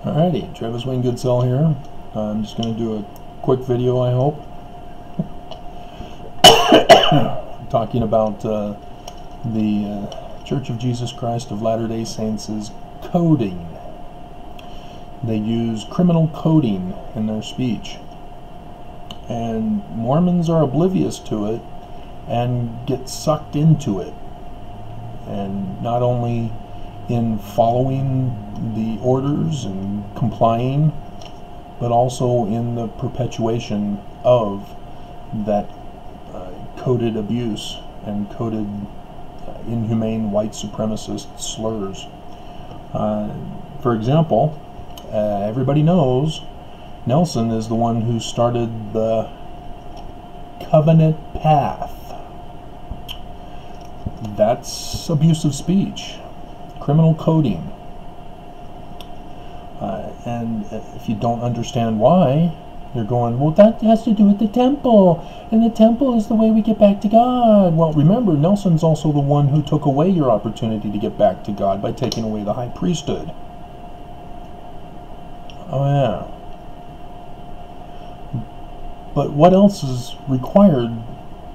Alrighty, Travis Wayne Goodsell here. I'm just going to do a quick video, I hope, talking about the Church of Jesus Christ of Latter-day Saints' coding. They use criminal coding in their speech, and Mormons are oblivious to it and get sucked into it, and not only in following the orders and complying, but also in the perpetuation of that coded abuse and coded inhumane white supremacist slurs. For example, everybody knows Nelson is the one who started the covenant path. That's abusive speech, criminal coding. And if you don't understand why, you're going, well, that has to do with the temple, and the temple is the way we get back to God. Well, remember, Nelson's also the one who took away your opportunity to get back to God by taking away the high priesthood. Oh, yeah. But what else is required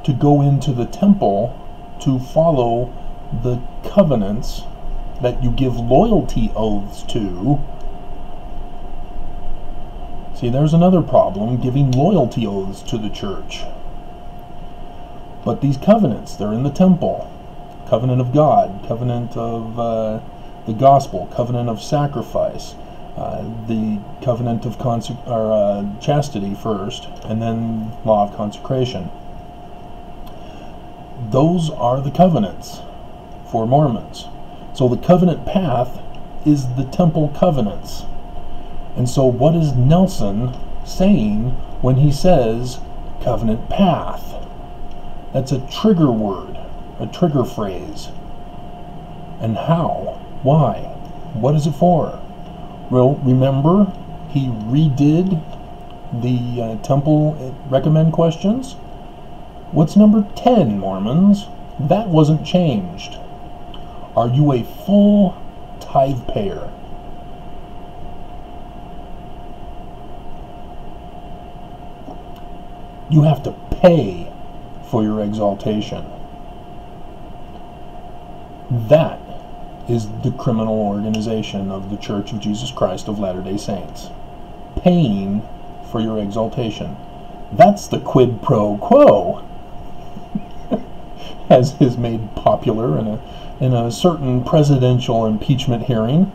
to go into the temple to follow the covenants that you give loyalty oaths to? See, there's another problem, giving loyalty oaths to the church. But these covenants, they're in the temple. Covenant of God, covenant of the gospel, covenant of sacrifice, the covenant of chastity first, and then law of consecration. Those are the covenants for Mormons. So the covenant path is the temple covenants. And so what is Nelson saying when he says covenant path? That's a trigger word, a trigger phrase. And how? Why? What is it for? Well, remember, he redid the temple recommend questions. What's number 10, Mormons? That wasn't changed. Are you a full tithe payer? You have to pay for your exaltation. That is the criminal organization of the Church of Jesus Christ of Latter-day Saints. Paying for your exaltation. That's the quid pro quo, as is made popular in a certain presidential impeachment hearing.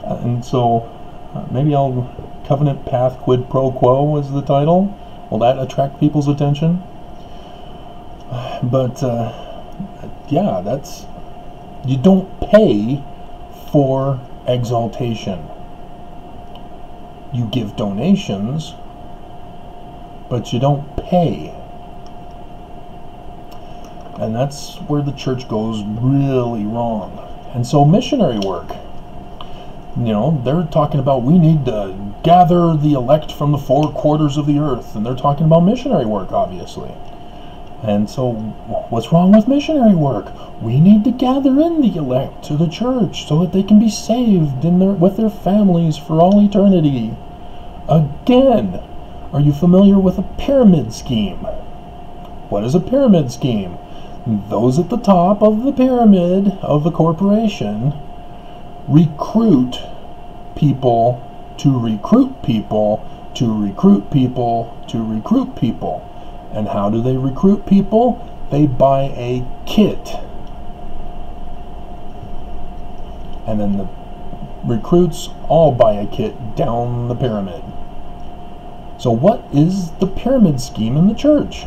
And so maybe Covenant Path Quid Pro Quo was the title. Will that attract people's attention? But yeah, that's, you don't pay for exaltation. You give donations, but you don't pay. And that's where the church goes really wrong. And so missionary work, you know, they're talking about we need to gather the elect from the 4 quarters of the earth, and they're talking about missionary work, obviously. And so what's wrong with missionary work? We need to gather in the elect to the church so that they can be saved with their families for all eternity. Again, are you familiar with a pyramid scheme? What is a pyramid scheme? Those at the top of the pyramid of the corporation recruit people to recruit people to recruit people to recruit people. And how do they recruit people? They buy a kit. And then the recruits all buy a kit down the pyramid. So what is the pyramid scheme in the church?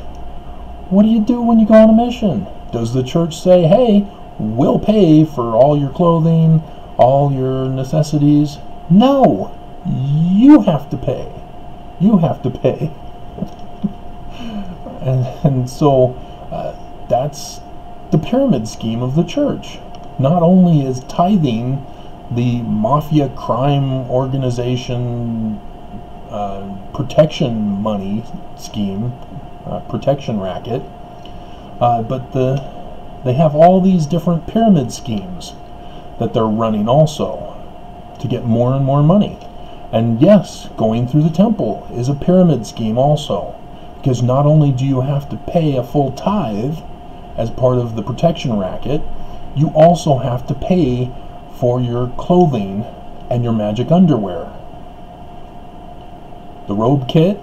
What do you do when you go on a mission? Does the church say, hey, we'll pay for all your clothing, all your necessities? No, you have to pay. You have to pay. And so that's the pyramid scheme of the church. Not only is tithing the mafia crime organization protection money scheme, protection racket, but the They have all these different pyramid schemes that they're running also to get more and more money. And yes, going through the temple is a pyramid scheme also, because not only do you have to pay a full tithe as part of the protection racket, you also have to pay for your clothing and your magic underwear. The robe kit,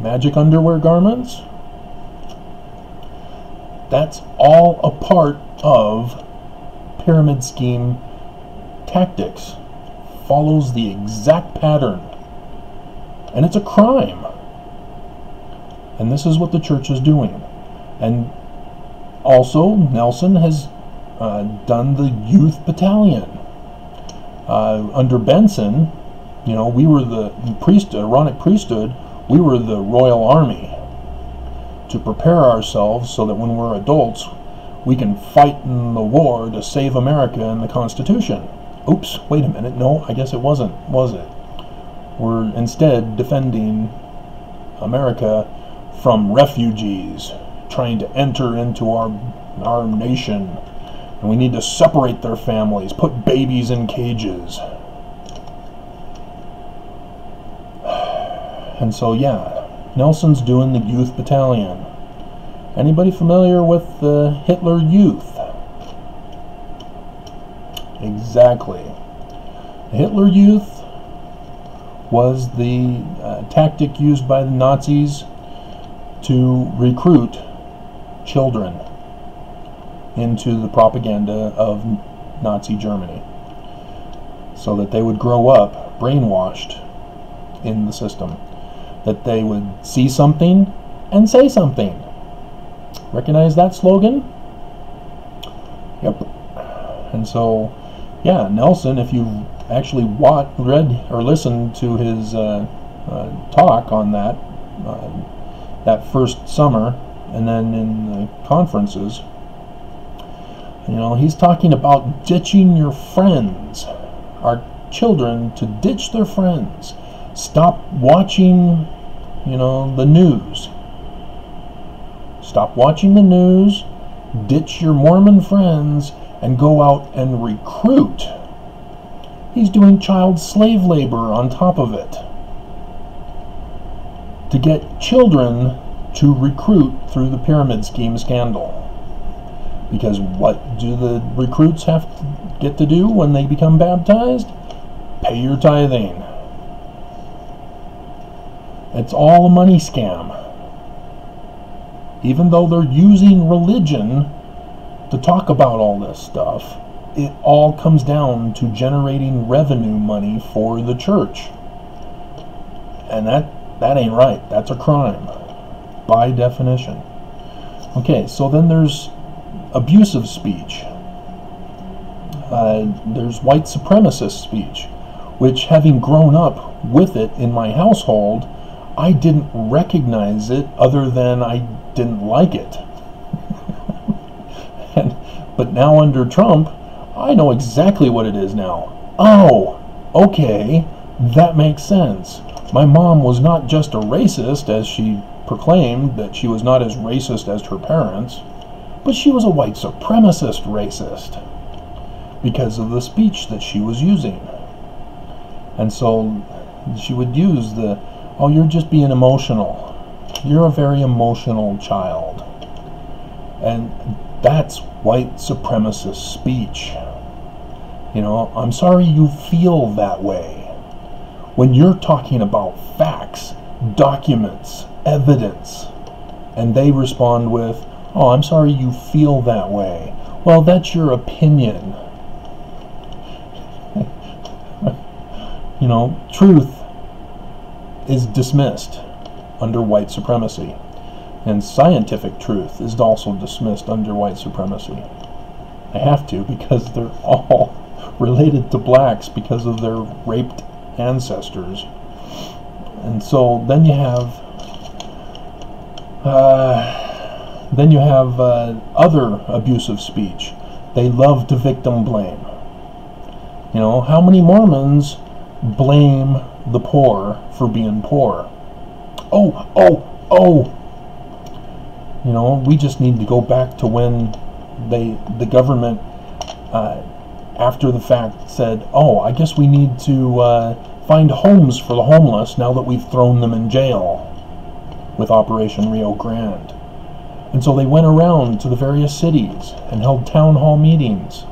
magic underwear garments, that's all a part of pyramid scheme tactics. Follows the exact pattern. And it's a crime. And this is what the church is doing. And also, Nelson has done the youth battalion. Under Benson, you know, we were the Aaronic priesthood, we were the Royal Army, to prepare ourselves so that when we're adults, we can fight in the war to save America and the Constitution. Oops, wait a minute, no, I guess it wasn't, was it? We're instead defending America from refugees trying to enter into our nation. And we need to separate their families, put babies in cages. And so, yeah, Nelson's doing the youth battalion. Anybody familiar with the Hitler Youth? Exactly. The Hitler Youth was the tactic used by the Nazis to recruit children into the propaganda of Nazi Germany, so that they would grow up brainwashed in the system, that they would see something and say something. Recognize that slogan? Yep. And so, yeah, Nelson, if you've actually read or listened to his talk on that that first summer, and then in the conferences, you know, he's talking about ditching your friends, our children to ditch their friends. Stop watching, you know, the news. Stop watching the news, ditch your Mormon friends, and go out and recruit. He's doing child slave labor on top of it to get children to recruit through the pyramid scheme scandal. Because what do the recruits have to get to do when they become baptized? Pay your tithing. It's all a money scam. Even though they're using religion to talk about all this stuff, it all comes down to generating revenue money for the church. And that ain't right. That's a crime, by definition. Okay, so then there's abusive speech. There's white supremacist speech, which, having grown up with it in my household, I didn't recognize it other than I didn't like it. But now under Trump, I know exactly what it is now. Oh, okay, that makes sense. My mom was not just a racist, as she proclaimed that she was not as racist as her parents, but she was a white supremacist racist because of the speech that she was using. And so she would use the, oh, you're just being emotional. You're a very emotional child. And that's white supremacist speech. You know, I'm sorry you feel that way. When you're talking about facts, documents, evidence, and they respond with, oh, I'm sorry you feel that way. Well, that's your opinion. You know, truth is dismissed under white supremacy. And scientific truth is also dismissed under white supremacy. I have to, because they're all related to blacks because of their raped ancestors. And so then you have other abusive speech. They love to victim blame. You know, how many Mormons blame the poor for being poor? Oh. You know, we just need to go back to when the government, after the fact, said, oh, I guess we need to find homes for the homeless now that we've thrown them in jail with Operation Rio Grande. And so they went around to the various cities and held town hall meetings.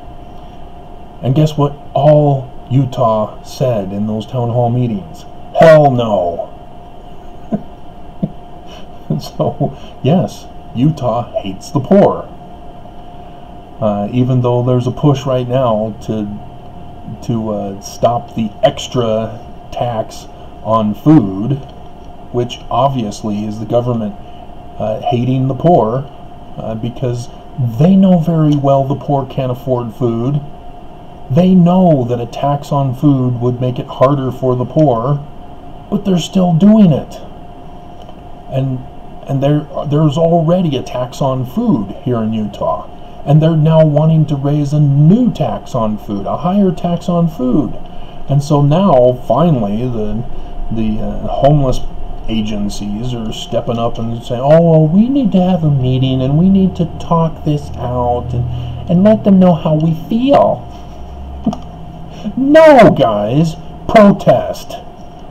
And guess what all Utah said in those town hall meetings? Hell no. So, yes, Utah hates the poor. Even though there's a push right now to stop the extra tax on food, which obviously is the government hating the poor, because they know very well the poor can't afford food. They know that a tax on food would make it harder for the poor, but they're still doing it. And there's already a tax on food here in Utah, and they're now wanting to raise a new tax on food, a higher tax on food. And so now, finally, the homeless agencies are stepping up and saying, oh, well, we need to have a meeting and we need to talk this out and let them know how we feel. No, guys, protest.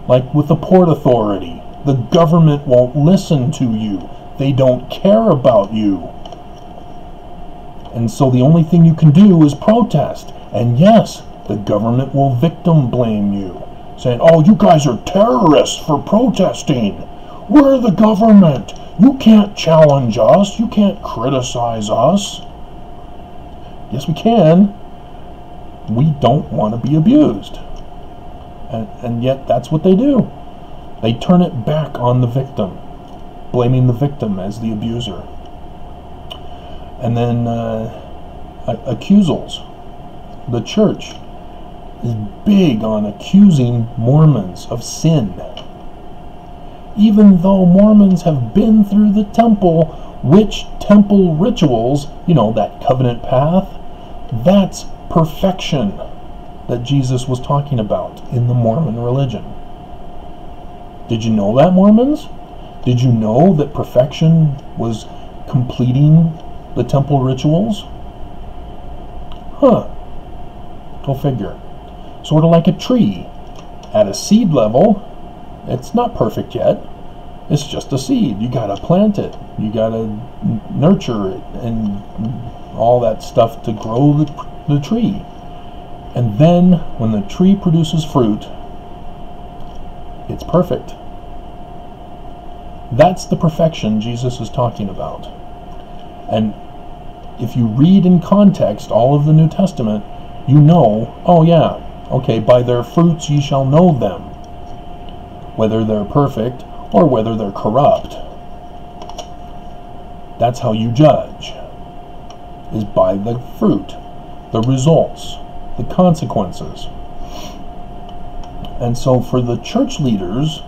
Like with the Port Authority. The government won't listen to you. They don't care about you. And so the only thing you can do is protest. And yes, the government will victim blame you, saying, oh, you guys are terrorists for protesting. We're the government. You can't challenge us. You can't criticize us. Yes, we can. We don't want to be abused. And yet that's what they do. They turn it back on the victim, blaming the victim as the abuser. And then accusals. The church is big on accusing Mormons of sin. Even though Mormons have been through the temple, which temple rituals, that covenant path, that's perfection that Jesus was talking about in the Mormon religion. Did you know that, Mormons? Did you know that perfection was completing the temple rituals? Huh. Go figure. Sort of like a tree. At a seed level, it's not perfect yet. It's just a seed. You gotta plant it. You gotta nurture it and all that stuff to grow the tree. And then, when the tree produces fruit, it's perfect. That's the perfection Jesus is talking about. And if you read in context all of the New Testament, you know, oh yeah, okay, by their fruits ye shall know them, whether they're perfect or whether they're corrupt. That's how you judge, is by the fruit, the results, the consequences. And so for the church leaders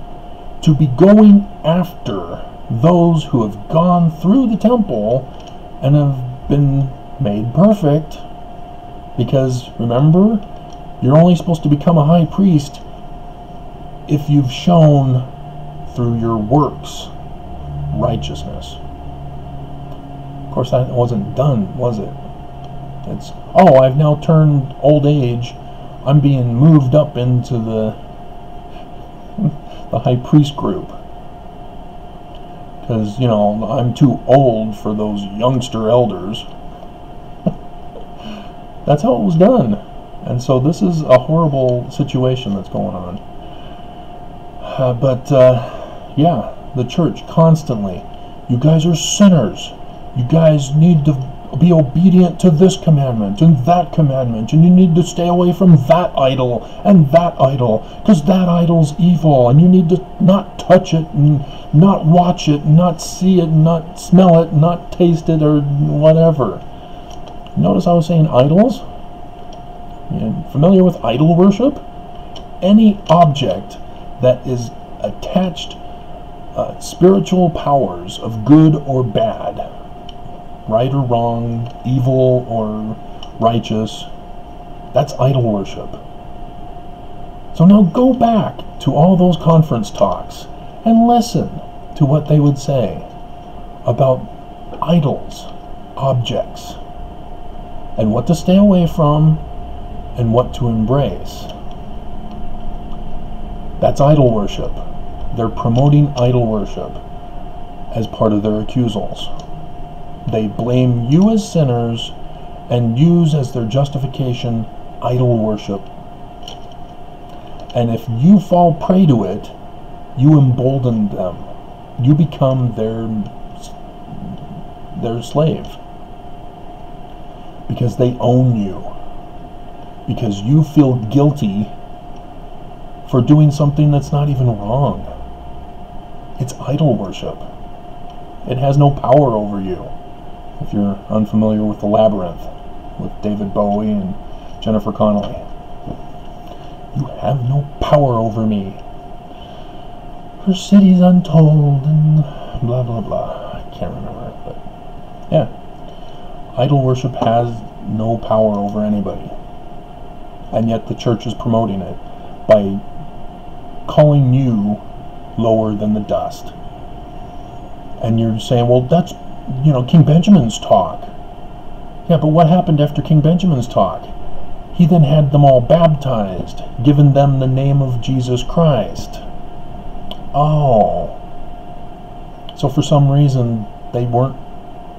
to be going after those who have gone through the temple and have been made perfect, because remember, you're only supposed to become a high priest if you've shown through your works righteousness. Of course, that wasn't done, was it? It's, oh, I've now turned old age, I'm being moved up into the high priest group, because, I'm too old for those youngster elders. That's how it was done. And so this is a horrible situation that's going on. Yeah, the church constantly, you guys are sinners. You guys need to be obedient to this commandment and that commandment, and you need to stay away from that idol and that idol, because that idol's evil, and you need to not touch it and not watch it, not see it, not smell it, not taste it, or whatever. Notice I was saying idols? You familiar with idol worship? Any object that is attached spiritual powers of good or bad, right or wrong, evil or righteous, that's idol worship. So now go back to all those conference talks and listen to what they would say about idols, objects, and what to stay away from and what to embrace. That's idol worship. They're promoting idol worship as part of their accusals. They blame you as sinners and use as their justification idol worship. And if you fall prey to it, you embolden them. You become their slave. Because they own you. Because you feel guilty for doing something that's not even wrong. It's idol worship. It has no power over you. If you're unfamiliar with The Labyrinth, with David Bowie and Jennifer Connelly. You have no power over me. Her city's untold and blah blah blah. I can't remember it, but yeah. Idol worship has no power over anybody. And yet the church is promoting it by calling you lower than the dust. And you're saying, well, that's, King Benjamin's talk. Yeah, but what happened after King Benjamin's talk? He then had them all baptized, given them the name of Jesus Christ. Oh. So for some reason, they weren't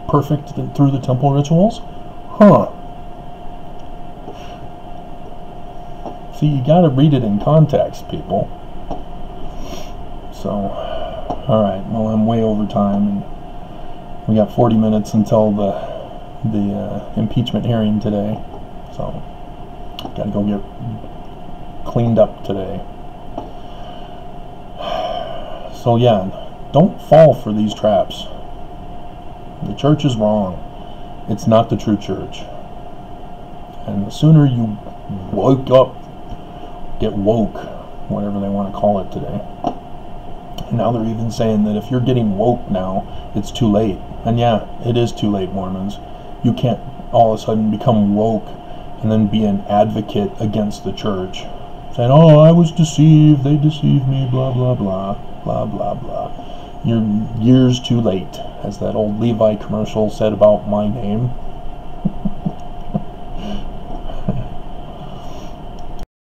perfect through the temple rituals? Huh. See, you gotta read it in context, people. So, alright, well, I'm way over time, and we got 40 minutes until the impeachment hearing today. So, gotta go get cleaned up today. So yeah, don't fall for these traps. The church is wrong. It's not the true church. And the sooner you woke up, get woke, whatever they want to call it today. And now they're even saying that if you're getting woke now, it's too late. And yeah, it is too late, Mormons. You can't all of a sudden become woke and then be an advocate against the church. Saying, oh, I was deceived, they deceived me, blah, blah, blah, blah, blah, blah. You're years too late, as that old Levi commercial said about my name.